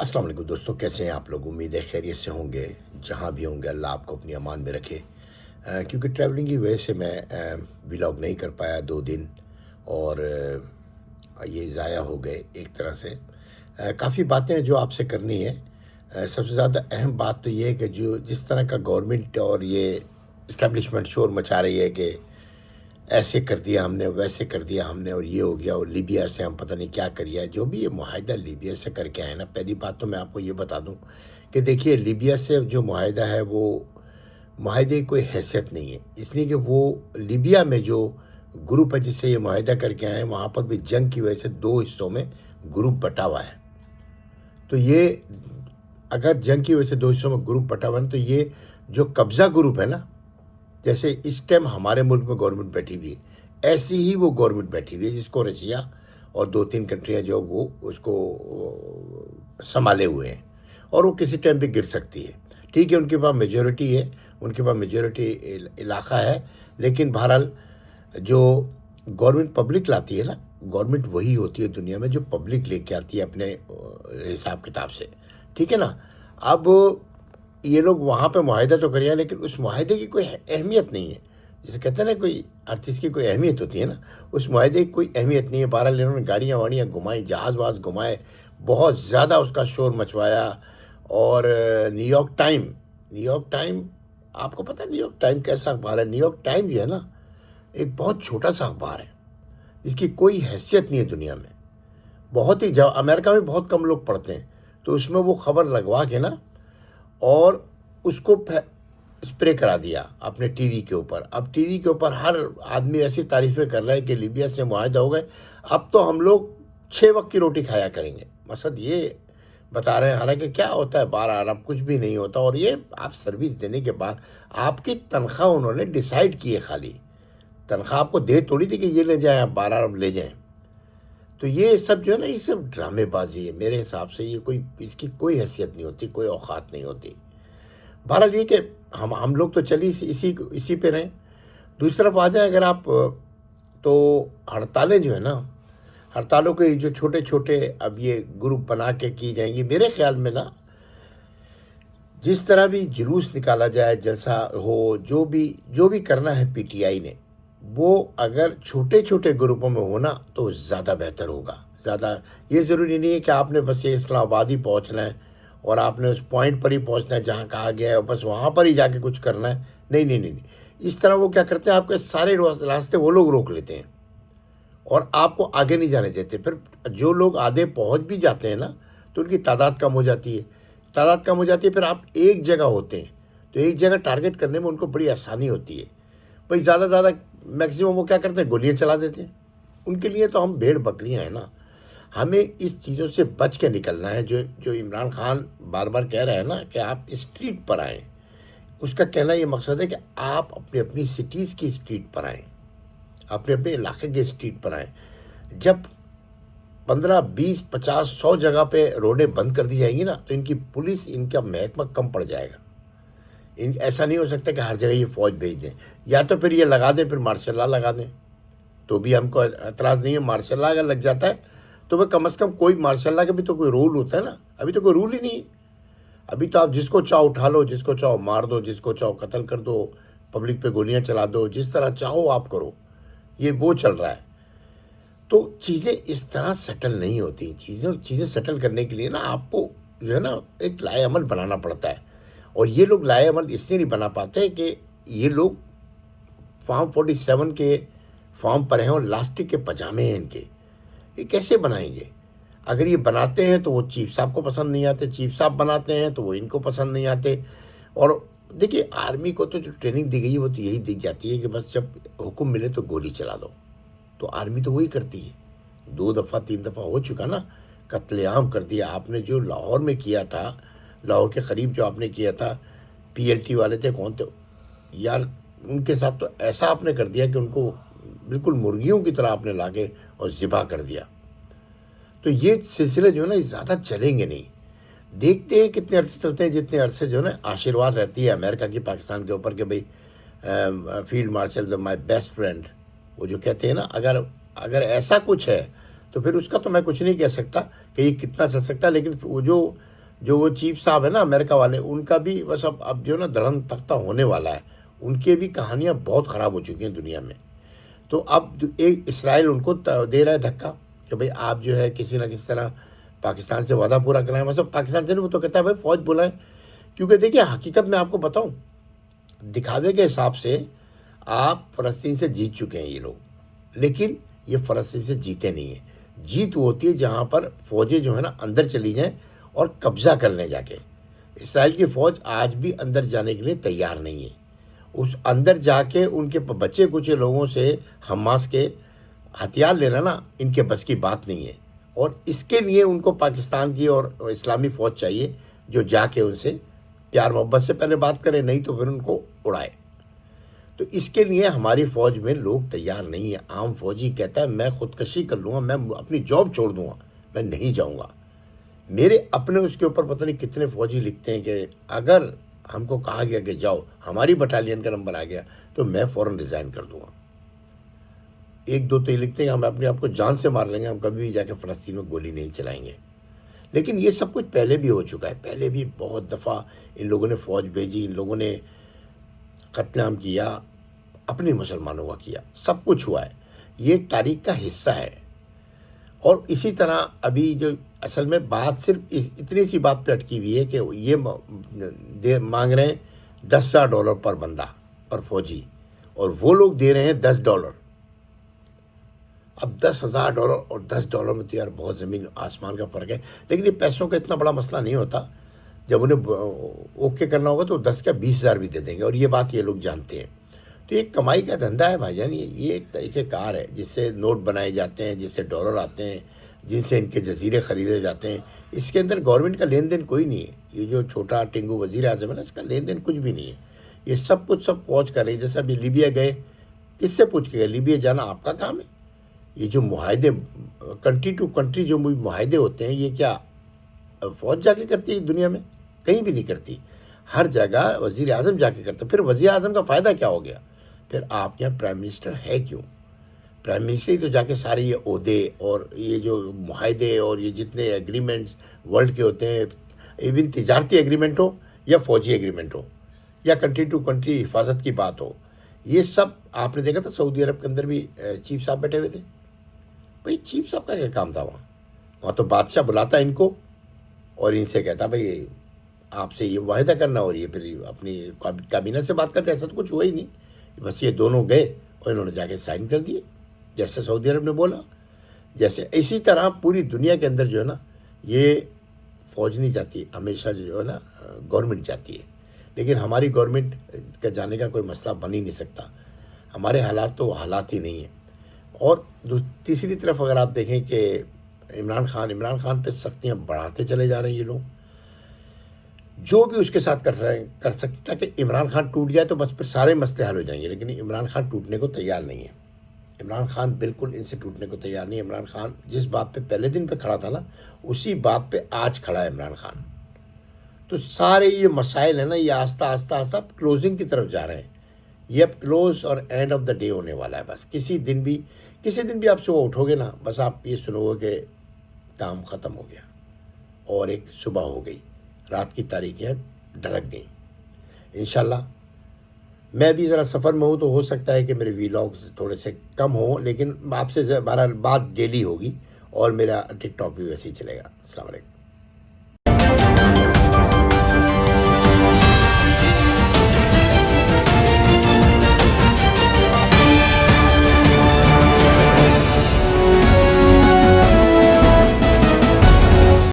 अस्सलाम वालेकुम दोस्तों, कैसे हैं आप लोग। उम्मीद है खैरियत से होंगे। जहाँ भी होंगे अल्लाह आपको अपनी अमान में रखे। क्योंकि ट्रैवलिंग की वजह से मैं व्लॉग नहीं कर पाया 2 दिन, और ये ज़ाया हो गए एक तरह से। काफ़ी बातें हैं जो आपसे करनी है। सबसे ज़्यादा अहम बात तो ये है कि जो जिस तरह का गवर्नमेंट और ये इस्टेब्लिशमेंट शोर मचा रही है कि ऐसे कर दिया हमने, वैसे कर दिया हमने, और ये हो गया, और लीबिया से हम पता नहीं क्या करिए। जो भी ये मुआहदा लीबिया से करके आए ना, पहली बात तो मैं आपको ये बता दूं कि देखिए, लीबिया से जो मुआहदा है वो मुआहदे की कोई हैसियत नहीं है। इसलिए कि वो लीबिया में जो ग्रुप है जिससे ये मुआहदा करके आए हैं, वहाँ पर भी जंग की वजह से 2 हिस्सों में ग्रुप बटा हुआ है। तो ये अगर जंग की वजह से 2 हिस्सों में ग्रुप बटा हुआ है, तो ये जो कब्ज़ा ग्रुप है ना, जैसे इस टाइम हमारे मुल्क में गवर्नमेंट बैठी हुई है, ऐसी ही वो गवर्नमेंट बैठी हुई है जिसको रशिया और 2-3 कंट्रियां जो वो उसको संभाले हुए हैं, और वो किसी टाइम पे गिर सकती है। ठीक है, उनके पास मेजोरिटी है, उनके पास मेजोरिटी इलाका है, लेकिन बहरहाल जो गवर्नमेंट पब्लिक लाती है ना, गवर्नमेंट वही होती है दुनिया में जो पब्लिक लेके आती है अपने हिसाब किताब से। ठीक है ना। अब ये लोग वहाँ पे मुआहिदा तो करिए, लेकिन उस मुआहिदे की कोई अहमियत नहीं है। जैसे कहते हैं ना, कोई हर चीज़ की कोई अहमियत होती है ना, उस मुआहिदे की कोई अहमियत नहीं है। बहरहाल इन्होंने गाड़ियाँ वाड़ियाँ घुमाई, जहाज़ वहाज़ घुमाए, बहुत ज़्यादा उसका शोर मचवाया। और न्यूयॉर्क टाइम आपको पता है न्यूयॉर्क टाइम कैसा अखबार है? न्यूयॉर्क टाइम जो है ना, एक बहुत छोटा सा अखबार है, इसकी कोई हैसियत नहीं है दुनिया में। बहुत ही अमेरिका में बहुत कम लोग पढ़ते हैं, तो उसमें वो खबर लगवा के ना, और उसको स्प्रे करा दिया अपने टीवी के ऊपर। अब टीवी के ऊपर हर आदमी ऐसी तारीफें कर रहा है कि लीबिया से मुआहिदा हो गए, अब तो हम लोग 6 वक्त की रोटी खाया करेंगे। मकसद ये बता रहे हैं, हालांकि क्या होता है 12 अरब, कुछ भी नहीं होता। और ये आप सर्विस देने के बाद आपकी तनख्वाह उन्होंने डिसाइड की है, खाली तनख्वाह आपको दे थोड़ी थी कि ये ले जाएं, आप 12 अरब ले जाएं। तो ये सब जो है ना, ये सब ड्रामेबाजी है मेरे हिसाब से। ये कोई, इसकी कोई हैसियत नहीं होती, कोई औकात नहीं होती। बहरहाल ये कि हम लोग तो चली इसी इसी पे रहें। दूसरी तरफ आ जाए अगर आप, तो हड़तालें जो है ना, हड़तालों के जो छोटे छोटे अब ये ग्रुप बना के की जाएंगी, मेरे ख्याल में ना, जिस तरह भी जुलूस निकाला जाए, जैसा हो, जो भी करना है पीटीआई ने, वो अगर छोटे छोटे ग्रुपों में होना तो ज़्यादा बेहतर होगा। ज़्यादा ये ज़रूरी नहीं है कि आपने बस ये इस्लामाबाद ही पहुँचना है और आपने उस पॉइंट पर ही पहुँचना है जहाँ कहा गया है, और बस वहाँ पर ही जाके कुछ करना है। नहीं नहीं नहीं नहीं, इस तरह वो क्या करते हैं, आपके सारे रास्ते वो लोग रोक लेते हैं और आपको आगे नहीं जाने देते। फिर जो लोग आधे पहुँच भी जाते हैं ना, तो उनकी तादाद कम हो जाती है। तादाद कम हो जाती है, फिर आप एक जगह होते हैं, तो एक जगह टारगेट करने में उनको बड़ी आसानी होती है। भाई ज़्यादा ज़्यादा मैक्सिमम वो क्या करते हैं, गोलियाँ चला देते हैं। उनके लिए तो हम भेड़ बकरियाँ हैं ना। हमें इस चीज़ों से बच के निकलना है। जो जो इमरान खान बार बार कह रहा है ना कि आप स्ट्रीट पर आएँ, उसका कहना ये मकसद है कि आप अपनी अपनी सिटीज़ की स्ट्रीट पर आएँ, अपने अपने इलाके के स्ट्रीट पर आएँ। जब 15, 20, 50, 100 जगह पे रोडें बंद कर दी जाएंगी ना, तो इनकी पुलिस, इनका महकमा कम पड़ जाएगा। ऐसा नहीं हो सकता कि हर जगह ये फौज भेज दें, या तो फिर ये लगा दें, फिर मार्शल लॉ लगा दें, तो भी हमको एतराज़ नहीं है। मार्शल लॉ अगर लग जाता है तो वह कम से कम कोई मार्शल लॉ का भी तो कोई रूल होता है ना। अभी तो कोई रूल ही नहीं है। अभी तो आप जिसको चाहो उठा लो, जिसको चाहो मार दो, जिसको चाहो कत्ल कर दो, पब्लिक पे गोलियां चला दो, जिस तरह चाहो आप करो। ये वो चल रहा है। तो चीज़ें इस तरह सेटल नहीं होती। चीज़ें सेटल करने के लिए ना, आपको जो है ना, एक लाएअमल बनाना पड़ता है। और ये लोग लाएअमल इसलिए नहीं बना पाते कि ये लोग फॉर्म 47 के फॉर्म पर हैं और लास्टिक के पजामे हैं इनके। ये कैसे बनाएंगे? अगर ये बनाते हैं तो वो चीफ साहब को पसंद नहीं आते, चीफ साहब बनाते हैं तो वो इनको पसंद नहीं आते। और देखिए, आर्मी को तो जो ट्रेनिंग दी गई है वो तो यही दी जाती है कि बस जब हुक्म मिले तो गोली चला दो। तो आर्मी तो वही करती है। 2 दफ़ा 3 दफ़ा हो चुका ना, कत्लेआम कर दिया आपने। जो लाहौर में किया था, लाहौर के करीब जो आपने किया था, पीएलटी वाले थे, कौन थे यार, उनके साथ तो ऐसा आपने कर दिया कि उनको बिल्कुल मुर्गियों की तरह आपने लाके और ज़िबा कर दिया। तो ये सिलसिले जो है ना, ये ज़्यादा चलेंगे नहीं। देखते हैं कितने अरसे चलते हैं, जितने अरसे जो है ना आशीर्वाद रहती है अमेरिका की पाकिस्तान के ऊपर कि भाई field marshal my best friend, वो जो कहते हैं ना, अगर अगर ऐसा कुछ है तो फिर उसका तो मैं कुछ नहीं कह सकता कि ये कितना चल सकता है। लेकिन वो जो जो वो चीफ साहब है ना अमेरिका वाले, उनका भी बस अब जो ना धड़म तख्ता होने वाला है। उनके भी कहानियाँ बहुत ख़राब हो चुकी हैं दुनिया में। तो अब एक इसराइल उनको दे रहा है धक्का कि भाई आप जो है किसी ना किसी तरह पाकिस्तान से वादा पूरा कराएं। मतलब पाकिस्तान से नहीं, वो तो कहता है भाई फ़ौज बुलाएं। क्योंकि देखिए हकीकत में आपको बताऊं, दिखावे के हिसाब से आप फ़लस्तीन से जीत चुके हैं ये लोग, लेकिन ये फ़लस्तीन से जीते नहीं हैं। जीत वो होती है जहाँ पर फ़ौजें जो है ना अंदर चली जाएं और कब्ज़ा कर लें जाके। इसराइल की फ़ौज आज भी अंदर जाने के लिए तैयार नहीं है। उस अंदर जाके उनके बचे कुछ लोगों से हमास के हथियार लेना ना इनके बस की बात नहीं है। और इसके लिए उनको पाकिस्तान की और इस्लामी फ़ौज चाहिए जो जाके उनसे प्यार मोहब्बत से पहले बात करे, नहीं तो फिर उनको उड़ाए। तो इसके लिए हमारी फ़ौज में लोग तैयार नहीं है। आम फौजी कहता है मैं खुदकशी कर लूँगा, मैं अपनी जॉब छोड़ दूँगा, मैं नहीं जाऊँगा। मेरे अपने उसके ऊपर पता नहीं कितने फौजी लिखते हैं कि अगर हमको कहा गया कि जाओ, हमारी बटालियन का नंबर आ गया तो मैं फ़ौरन रिज़ाइन कर दूँगा। एक दो तो ये लिखते हैं हम अपने आप को जान से मार लेंगे, हम कभी भी जाके फ़लस्तीन में गोली नहीं चलाएंगे। लेकिन ये सब कुछ पहले भी हो चुका है। पहले भी बहुत दफ़ा इन लोगों ने फ़ौज भेजी, इन लोगों ने कत्लेआम किया, अपने मुसलमानों का किया, सब कुछ हुआ है। ये तारीख का हिस्सा है। और इसी तरह अभी जो असल में बात सिर्फ इतनी सी बात पे अटकी हुई है कि ये मांग रहे हैं $10,000 पर बंदा पर फौजी, और वो लोग दे रहे हैं $10। अब $10,000 और $10 में तो यार बहुत ज़मीन आसमान का फ़र्क है। लेकिन ये पैसों का इतना बड़ा मसला नहीं होता। जब उन्हें ओके करना होगा तो 10 क्या 20,000 भी दे देंगे, और ये बात ये लोग जानते हैं। तो ये कमाई का धंधा है भाईजान। ये एक तरीके कार है जिससे नोट बनाए जाते हैं, जिससे डॉलर आते हैं, जिनसे इनके जजीरे ख़रीदे जाते हैं। इसके अंदर गवर्नमेंट का लेन देन कोई नहीं है। ये जो छोटा टिंगू वज़ीर आज़म है ना, इसका लेन देन कुछ भी नहीं है। ये सब कुछ सब पहुँच कर रही है। जैसे अभी लीबिया गए, किससे पूछ के गए? लीबिया जाना आपका काम है? ये जो मुआहदे कंट्री टू कंट्री जो मुआहदे होते हैं, ये क्या फ़ौज जाके करती है दुनिया में? कहीं भी नहीं करती। हर जगह वज़ीर आज़म जाके करता। फिर वज़ीर आज़म का फ़ायदा क्या हो गया? फिर आपके यहाँ प्राइम मिनिस्टर है क्यों? प्राइम मिनिस्टर ही तो जाके सारे ये ओहदे और ये जो मुआहदे और ये जितने एग्रीमेंट्स वर्ल्ड के होते हैं, इवन तिजारती एग्रीमेंट हो या फ़ौजी एग्रीमेंट हो या कंट्री टू कंट्री हिफाजत की बात हो, ये सब आपने देखा था सऊदी अरब के अंदर भी चीफ साहब बैठे हुए थे। भाई चीफ साहब का क्या काम था वहाँ? वहाँ तो बादशाह बुलाता इनको और इनसे कहता भाई आपसे ये वायदा करना, और ये फिर अपनी काबीना से बात करते। ऐसा तो कुछ हुआ ही नहीं। बस ये दोनों गए और इन्होंने जाके साइन कर दिए जैसे सऊदी अरब ने बोला। जैसे इसी तरह पूरी दुनिया के अंदर जो है ना, ये फ़ौज नहीं जाती, हमेशा जो है ना गवर्नमेंट जाती है। लेकिन हमारी गवर्नमेंट का जाने का कोई मसला बन ही नहीं सकता। हमारे हालात तो हालात ही नहीं हैं। और तीसरी तरफ अगर आप देखें कि इमरान खान पे सख्तियाँ बढ़ाते चले जा रहे हैं ये लोग। जो भी उसके साथ कर सकता कि इमरान खान टूट जाए तो बस फिर सारे मसले हल हो जाएंगे। लेकिन इमरान खान टूटने को तैयार नहीं है। इमरान खान बिल्कुल इनसे टूटने को तैयार नहीं है। इमरान खान जिस बात पे पहले दिन पे खड़ा था ना, उसी बात पे आज खड़ा है इमरान खान। तो सारे ये मसाइल है ना, ये आस्ता आस्ता क्लोजिंग की तरफ जा रहे हैं। ये अब क्लोज और एंड ऑफ द डे होने वाला है। बस किसी दिन भी आप सुबह उठोगे ना, बस आप ये सुनोगे कि काम ख़त्म हो गया और एक सुबह हो गई, रात की तारीखें ढलक गई। इंशाल्लाह मैं भी ज़रा सफ़र में हूँ तो हो सकता है कि मेरे वीलॉग्स थोड़े से कम हों, लेकिन आपसे बहरहाल बात डेली होगी और मेरा टिकटॉक भी वैसे ही चलेगा। अस्सलाम वालेकुम।